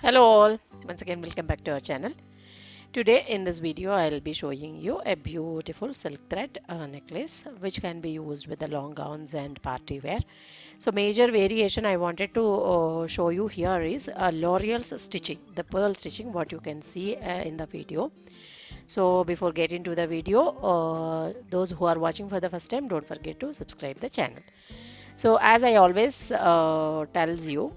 Hello all, once again welcome back to our channel. Today in this video I'll be showing you a beautiful silk thread necklace which can be used with the long gowns and party wear. So major variation I wanted to show you here is Loreal's stitching, the pearl stitching what you can see in the video. So before getting to the video, those who are watching for the first time, don't forget to subscribe the channel. So as I always tells you,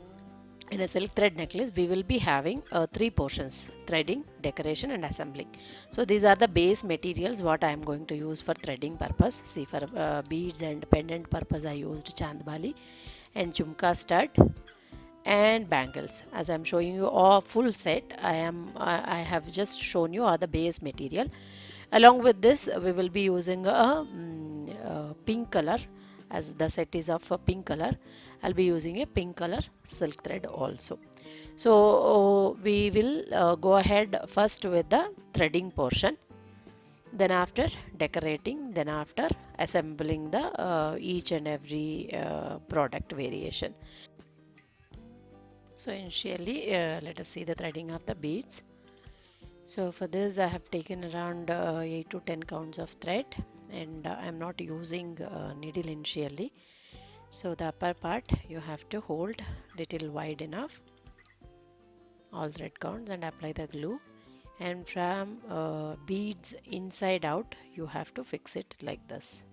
in a silk thread necklace, we will be having three portions: threading, decoration, and assembling. So these are the base materials what I am going to use for threading purpose. See, for beads and pendant purpose, I used Chanbali and Jhumka stud and bangles. As I am showing you a full set, I have just shown you all the base material. Along with this, we will be using a pink color, as the set is of a pink color. I'll be using a pink color silk thread also. So we will go ahead first with the threading portion, then after decorating, then after assembling the each and every product variation. So initially, let us see the threading of the beads. So for this I have taken around 8 to 10 counts of thread, and I am not using needle initially. So the upper part you have to hold little wide enough, all thread counts, and apply the glue, and from beads inside out you have to fix it like this.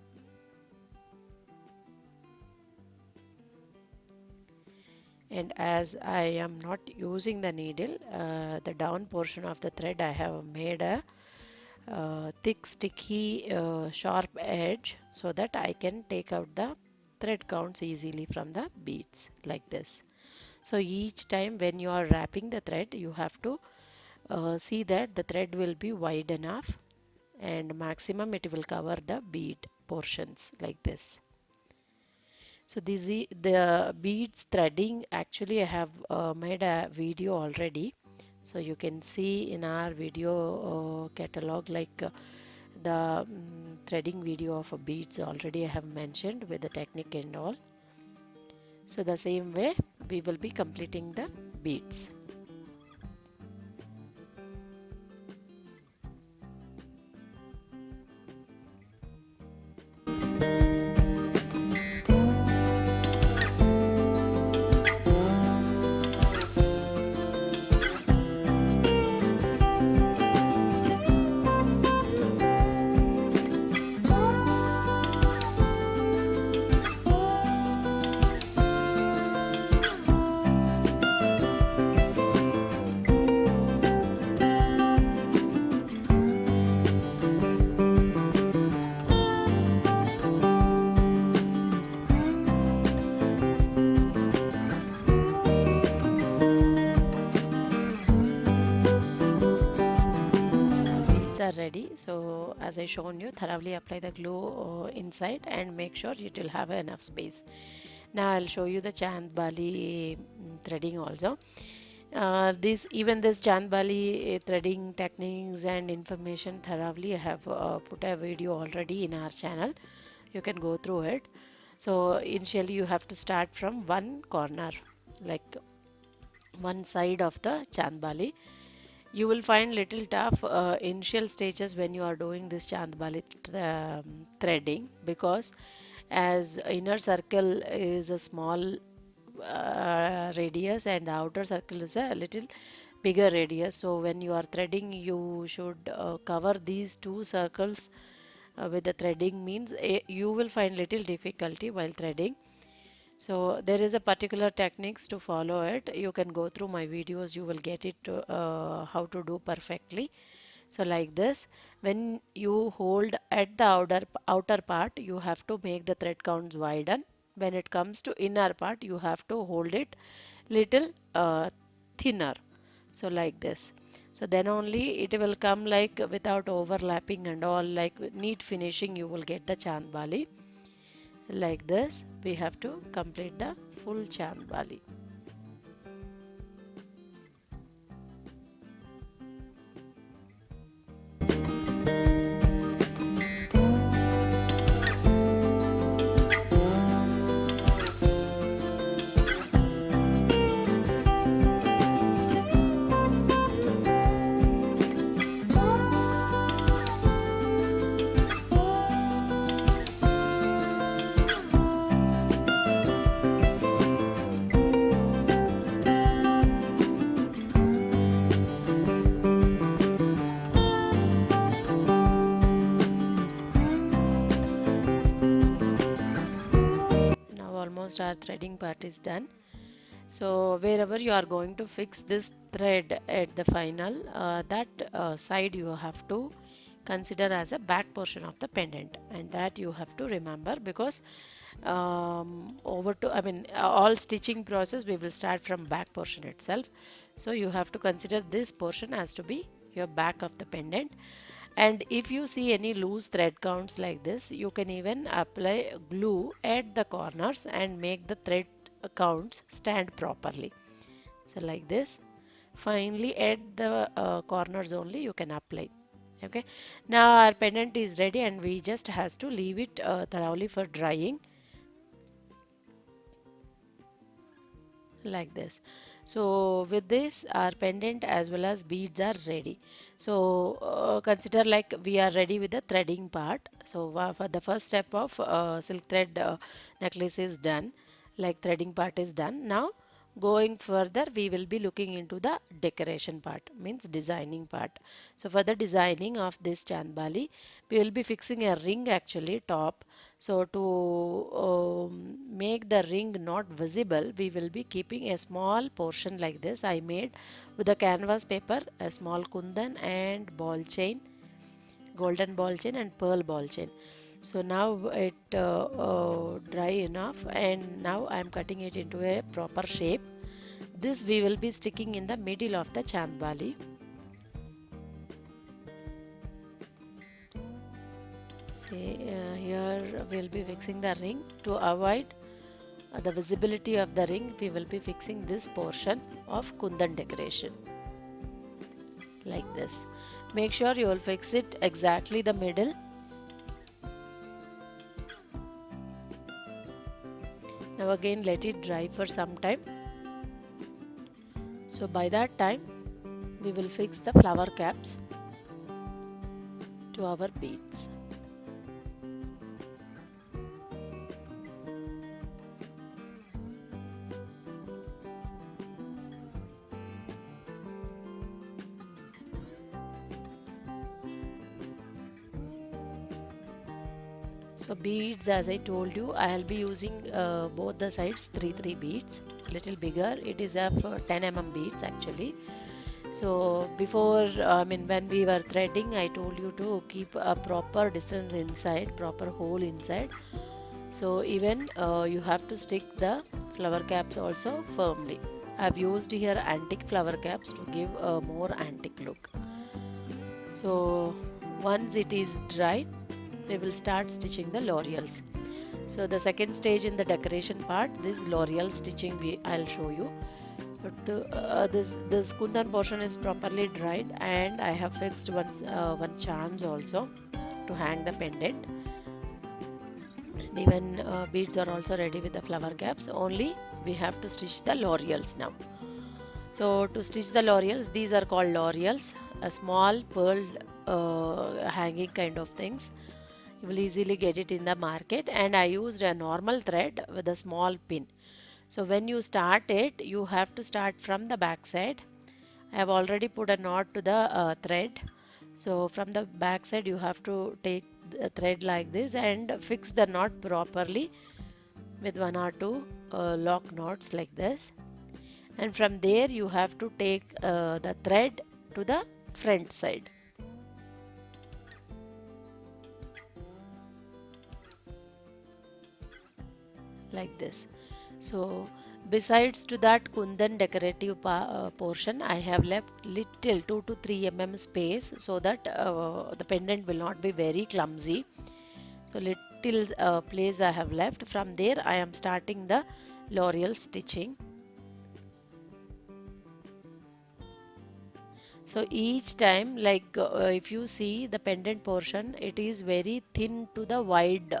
And as I am not using the needle, the down portion of the thread I have made a thick sticky sharp edge so that I can take out the thread counts easily from the beads like this. So each time when you are wrapping the thread, you have to see that the thread will be wide enough, and maximum it will cover the bead portions like this. So the beads threading, actually I have made a video already, so you can see in our video catalog, like the threading video of beads already I have mentioned with the technique and all. So the same way we will be completing the beads. Are ready. So as I shown you, thoroughly apply the glue inside and make sure it will have enough space. Now I'll show you the Chanbali threading also. This Chanbali threading techniques and information thoroughly I have put a video already in our channel. You can go through it. So initially you have to start from one corner, like one side of the Chanbali. You will find little tough initial stages when you are doing this Chandbali threading, because as inner circle is a small radius and the outer circle is a little bigger radius. So when you are threading, you should cover these two circles with the threading, means you will find little difficulty while threading. So there is a particular techniques to follow it. You can go through my videos, you will get it how to do perfectly. So like this, when you hold at the outer part, you have to make the thread counts widen. When it comes to inner part, you have to hold it little thinner. So like this. So then only it will come like without overlapping and all, like neat finishing you will get the Chandbali. Like this, we have to complete the full Chanbali. almost our threading part is done. So wherever you are going to fix this thread at the final, that side you have to consider as a back portion of the pendant, and that you have to remember, because all stitching process we will start from back portion itself. So you have to consider this portion as to be your back of the pendant. And if you see any loose thread counts like this, you can even apply glue at the corners and make the thread counts stand properly. So like this, finally at the corners only you can apply. Okay, now our pendant is ready and we just has to leave it thoroughly for drying, like this. So with this, our pendant as well as beads are ready. So consider like we are ready with the threading part. So for the first step of silk thread necklace is done, like threading part is done. Now going further, we will be looking into the decoration part, means designing part. So for the designing of this Chanbali, we will be fixing a ring actually top. So to make the ring not visible, we will be keeping a small portion like this. I made with the canvas paper, a small kundan and ball chain, golden ball chain and pearl ball chain. So now it dry enough, and now I am cutting it into a proper shape. This we will be sticking in the middle of the Chandbali. See, here we'll be fixing the ring. To avoid the visibility of the ring, we will be fixing this portion of kundan decoration, like this. Make sure you will fix it exactly the middle. Now again let it dry for some time. So by that time we will fix the flower caps to our beads. So beads, as I told you, I'll be using both the sides 3 beads, little bigger. It is of 10 mm beads actually. So before, when we were threading, I told you to keep a proper distance inside, proper hole inside. So even you have to stick the flower caps also firmly. I've used here antique flower caps to give a more antique look. So once it is dried, we will start stitching the Loreals. So the second stage in the decoration part, this Loreal stitching I'll show you. But this kundan portion is properly dried, and I have fixed one charms also to hang the pendant. And even beads are also ready with the flower caps. Only we have to stitch the Loreals now. So to stitch the Loreals, these are called Loreals, a small pearl hanging kind of things. You will easily get it in the market, and I used a normal thread with a small pin. So when you start it, you have to start from the back side. I have already put a knot to the thread. So from the back side you have to take the thread like this and fix the knot properly with 1 or 2 lock knots like this. And from there you have to take the thread to the front side. Like this. So besides to that kundan decorative portion, I have left little 2 to 3 mm space, so that the pendant will not be very clumsy. So little place I have left. From there I am starting the Loreal stitching. So each time, like if you see the pendant portion, it is very thin to the wide.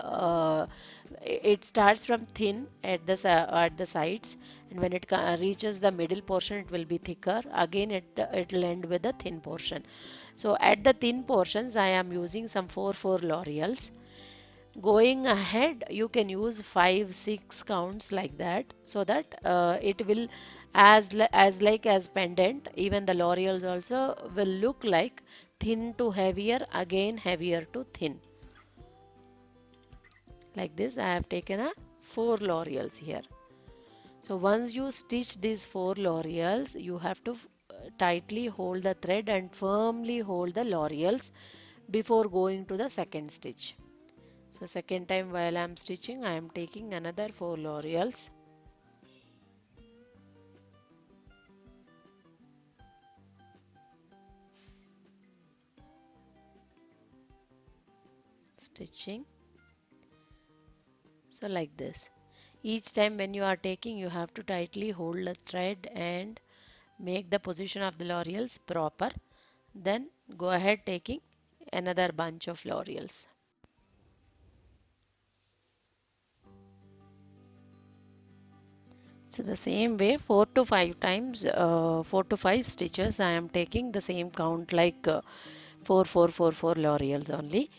It starts from thin at the sides, and when it reaches the middle portion, it will be thicker. Again, it will end with the thin portion. So at the thin portions, I am using some 4 Loreals. Going ahead, you can use 5 6 counts like that, so that it will as pendant, even the Loreals also will look like thin to heavier, again heavier to thin. Like this I have taken a 4 Loreals here. So once you stitch these 4 Loreals, you have to tightly hold the thread and firmly hold the Loreals before going to the second stitch. So second time while I am stitching, I am taking another 4 Loreals. Stitching. So like this. Each time when you are taking, you have to tightly hold the thread and make the position of the Loreals proper. Then go ahead taking another bunch of Loreals. So the same way 4 to 5 times, 4 to 5 stitches I am taking the same count like 4 4 4 4 Loreals only.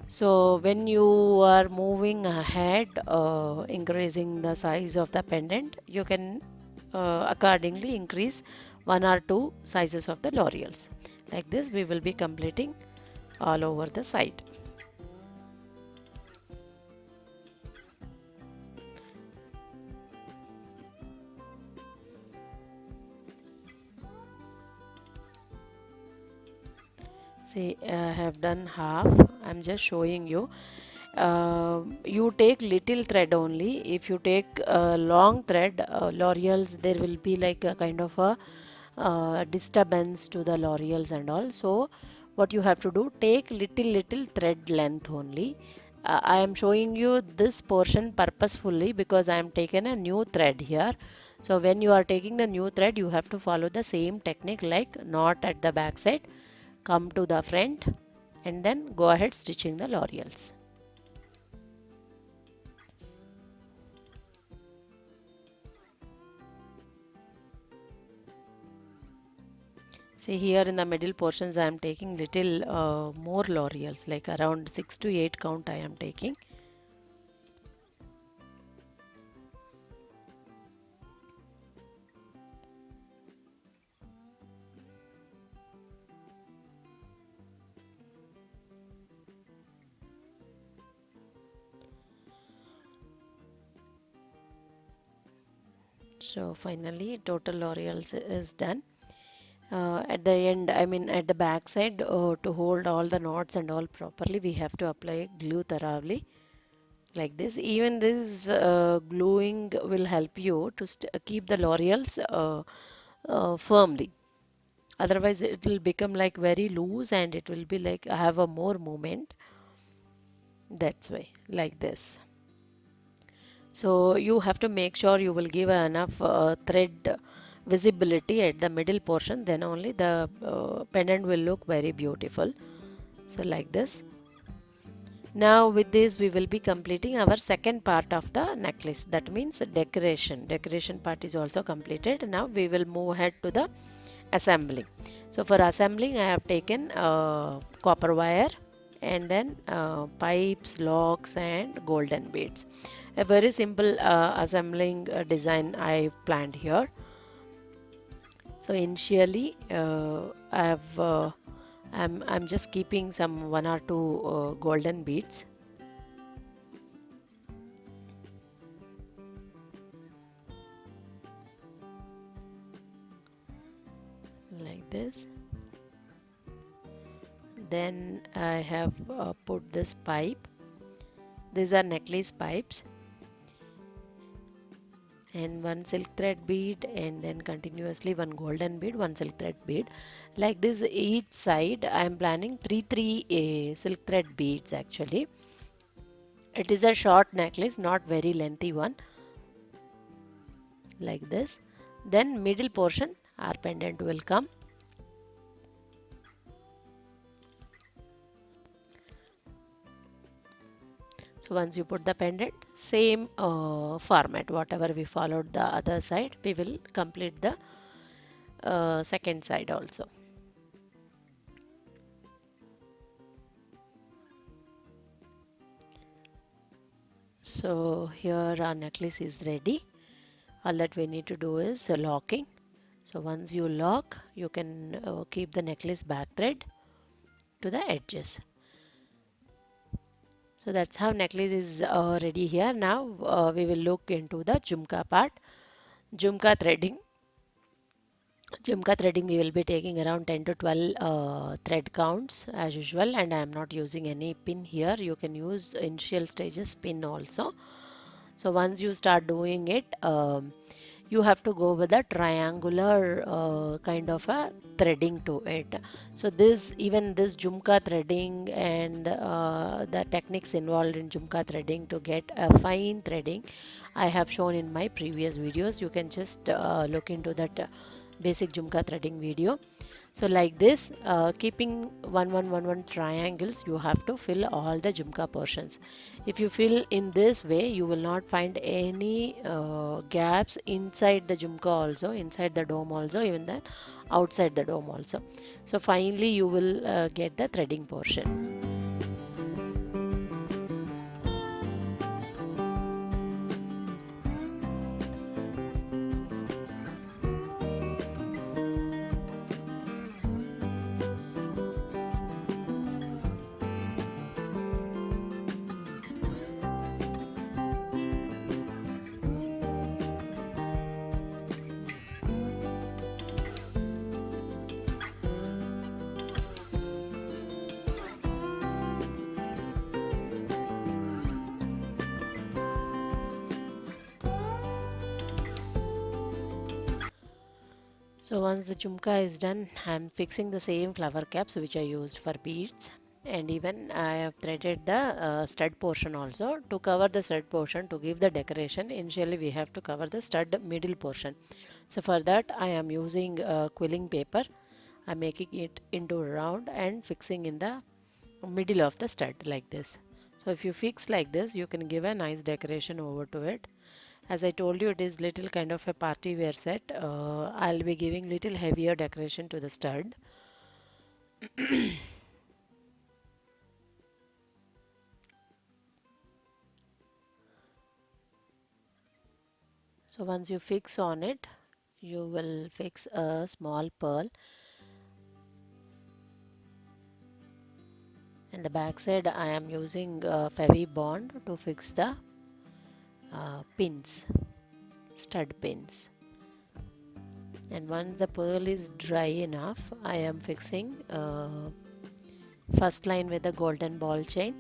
So when you are moving ahead, increasing the size of the pendant, you can accordingly increase one or two sizes of the Loreals. Like this we will be completing all over the side. See, I have done half. I'm just showing you. You take little thread only. If you take long thread, Loreals, there will be like a kind of a disturbance to the Loreals and all. So, what you have to do, take little thread length only. I am showing you this portion purposefully because I am taken a new thread here. So, when you are taking the new thread, you have to follow the same technique like knot at the back side, come to the front, and then go ahead stitching the Loreals. See here in the middle portions I am taking little more Loreals, like around 6 to 8 count I am taking. So finally total Loreals is done. At the end, I mean at the back side, to hold all the knots and all properly, we have to apply glue thoroughly like this. Even this gluing will help you to keep the Loreals firmly. Otherwise, it will become like very loose and it will be like have a more movement. That's why, like this. So you have to make sure you will give enough thread visibility at the middle portion, then only the pendant will look very beautiful. So like this. Now with this we will be completing our second part of the necklace. That means decoration. Decoration part is also completed. Now we will move ahead to the assembling. So for assembling I have taken copper wire and then pipes, locks and golden beads. A very simple assembling design I planned here. So initially I'm just keeping some one or two golden beads. Like this. Then I have put this pipe. These are necklace pipes and one silk thread bead and then continuously one golden bead, one silk thread bead. Like this each side I am planning three silk thread beads actually. It is a short necklace, not very lengthy one. Like this. Then middle portion our pendant will come. So once you put the pendant, same format, whatever we followed the other side, we will complete the second side also. So here our necklace is ready. All that we need to do is locking. So once you lock, you can keep the necklace back thread to the edges. So that's how necklace is ready here. Now we will look into the Jhumka part. Jhumka threading. Jhumka threading we will be taking around 10 to 12 thread counts as usual, and I am not using any pin here. You can use initial stages pin also. So once you start doing it, you have to go with a triangular kind of a threading to it. So this, even this Jhumka threading and the techniques involved in Jhumka threading to get a fine threading, I have shown in my previous videos. You can just look into that basic Jhumka threading video. So like this, keeping 1 1 1 1 triangles, you have to fill all the Jhumka portions. If you fill in this way, you will not find any gaps inside the Jhumka also, inside the dome also, even then outside the dome also. So finally, you will get the threading portion. So once the Jhumka is done, I am fixing the same flower caps which I used for beads, and even I have threaded the stud portion also. To cover the stud portion, to give the decoration, initially we have to cover the stud middle portion. So for that I am using quilling paper. I am making it into round and fixing in the middle of the stud like this. So if you fix like this, you can give a nice decoration over to it. As I told you, it is little kind of a party wear set. I'll be giving little heavier decoration to the stud. So once you fix on it, you will fix a small pearl. In the back side, I am using Fevi Bond to fix the pins, stud pins. And once the pearl is dry enough, I am fixing first line with a golden ball chain.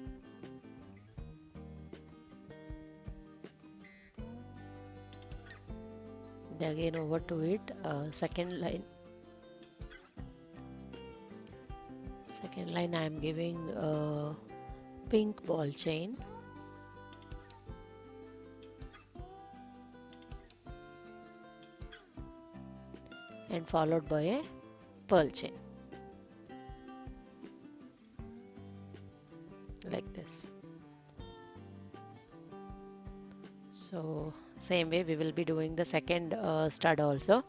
Then again over to it, second line. Second line I am giving a pink ball chain. And followed by a pearl chain. Like this. So same way we will be doing the second stud also.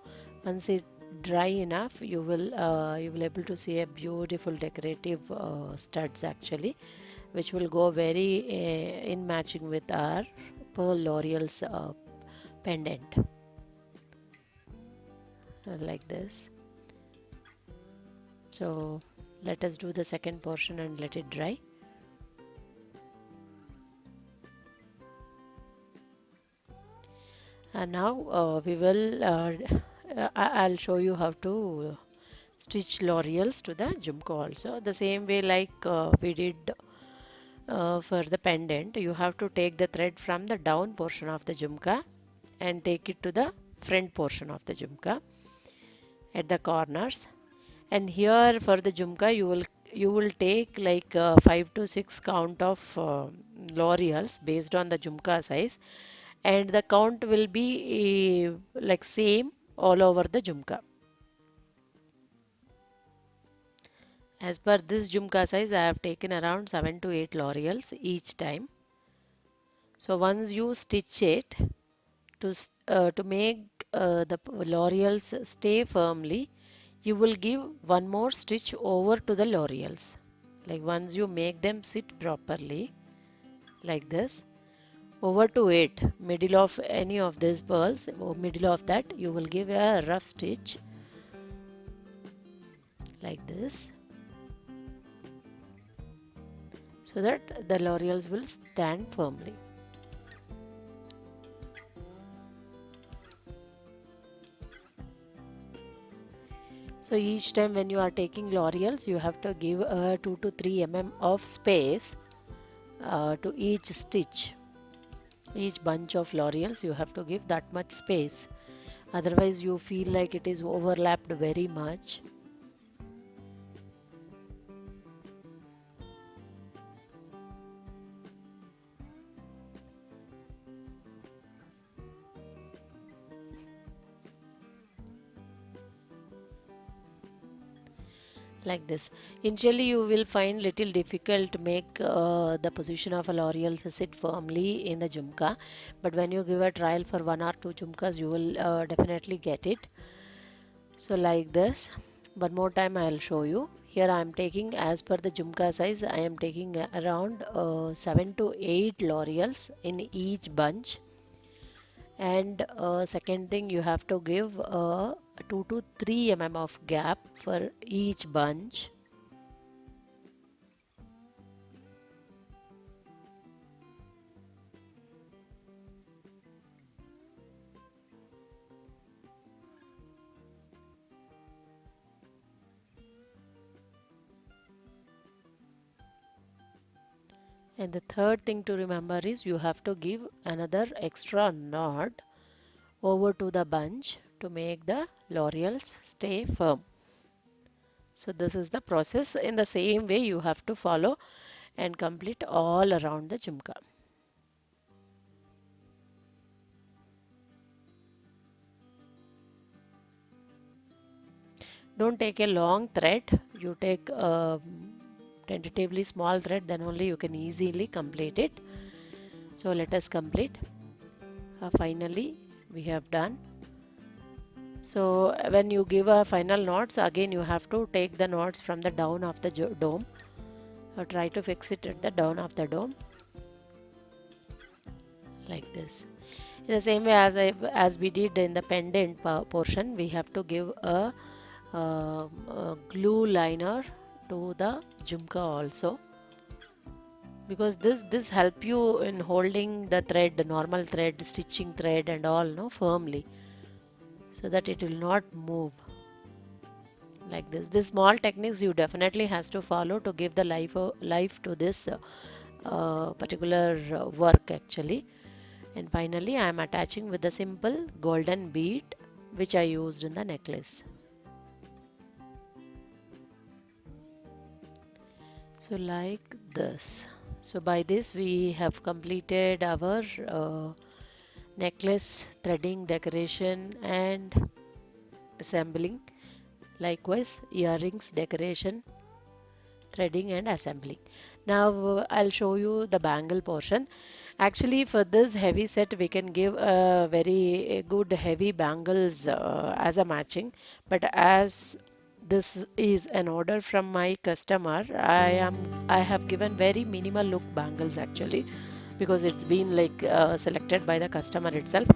Once it's dry enough, you will able to see a beautiful decorative studs actually, which will go very in matching with our pearl Loreal's pendant, like this. So let us do the second portion and let it dry. And now we will I'll show you how to stitch Loreals to the Jhumka also. The same way like we did for the pendant, you have to take the thread from the down portion of the Jhumka and take it to the front portion of the Jhumka at the corners. And here for the Jhumka, you will take like 5 to 6 count of Loreals based on the Jhumka size, and the count will be like same all over the Jhumka. As per this Jhumka size, I have taken around 7 to 8 Loreals each time. So once you stitch it, to make the Loreals stay firmly, you will give one more stitch over to the Loreals. Like once you make them sit properly, like this, over to it, middle of any of these pearls, or middle of that, you will give a rough stitch like this. so that the Loreals will stand firmly. So each time when you are taking Loreals, you have to give a 2 to 3 mm of space to each stitch. Each bunch of Loreals you have to give that much space. Otherwise you feel like it is overlapped very much. Like this. Initially you will find little difficult to make the position of a Loreal sit firmly in the Jhumka, but when you give a trial for 1 or 2 Jhumkas you will definitely get it. So like this, one more time I will show you. Here I am taking, as per the Jhumka size, I am taking around 7 to 8 Loreals in each bunch. And second thing, you have to give 2 to 3 mm of gap for each bunch. And the third thing to remember is you have to give another extra knot over to the bunch to make the Loreals stay firm. So this is the process. In the same way you have to follow and complete all around the Jhumka. Don't take a long thread. You take tentatively small thread, then only you can easily complete it. So let us complete. Finally we have done. So when you give a final knots, again you have to take the knots from the down of the dome. Try to fix it at the down of the dome, like this. In the same way as we did in the pendant portion, we have to give a glue liner to the Jhumka also, because this help you in holding the thread, the normal thread, stitching thread and all, no, firmly, so that it will not move. Like this. These small techniques you definitely has to follow to give the life to this particular work actually. And finally I am attaching with the simple golden bead which I used in the necklace. So like this. So by this we have completed our necklace threading, decoration and assembling. Likewise earrings decoration, threading and assembling. Now I'll show you the bangle portion. Actually for this heavy set we can give a very good heavy bangles as a matching, but as this is an order from my customer, I have given very minimal look bangles actually, because it's been like selected by the customer itself.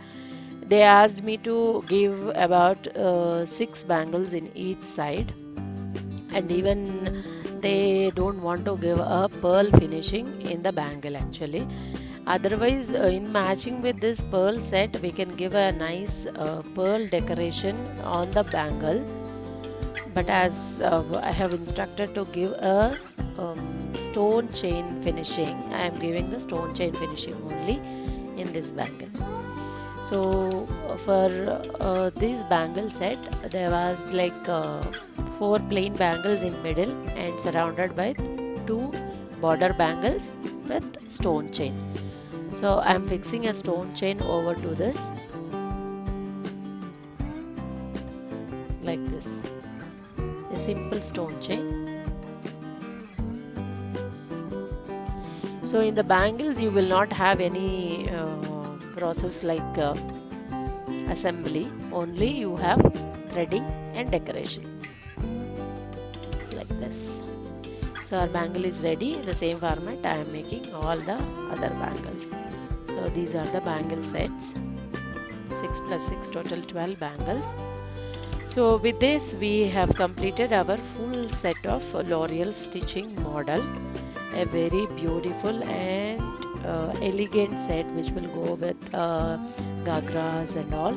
They asked me to give about 6 bangles in each side, and even they don't want to give a pearl finishing in the bangle actually. Otherwise in matching with this pearl set we can give a nice pearl decoration on the bangle, but as I have instructed to give a stone chain finishing, I am giving the stone chain finishing only in this bangle. So for this bangle set there was like 4 plain bangles in middle and surrounded by 2 border bangles with stone chain. So I am fixing a stone chain over to this, like this, a simple stone chain. So in the bangles you will not have any process like assembly, only you have threading and decoration, like this. So our bangle is ready. In the same format I am making all the other bangles. So these are the bangle sets, 6 plus 6 total 12 bangles. So with this we have completed our full set of Loreal stitching model. a very beautiful and elegant set which will go with gagras and all.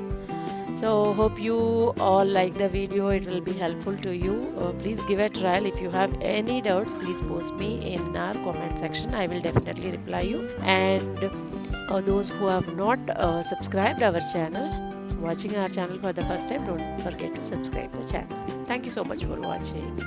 So hope you all like the video. It will be helpful to you. Please give a trial. If you have any doubts, please post me in our comment section. I will definitely reply you. And those who have not subscribed our channel, watching our channel for the first time, don't forget to subscribe the channel. Thank you so much for watching.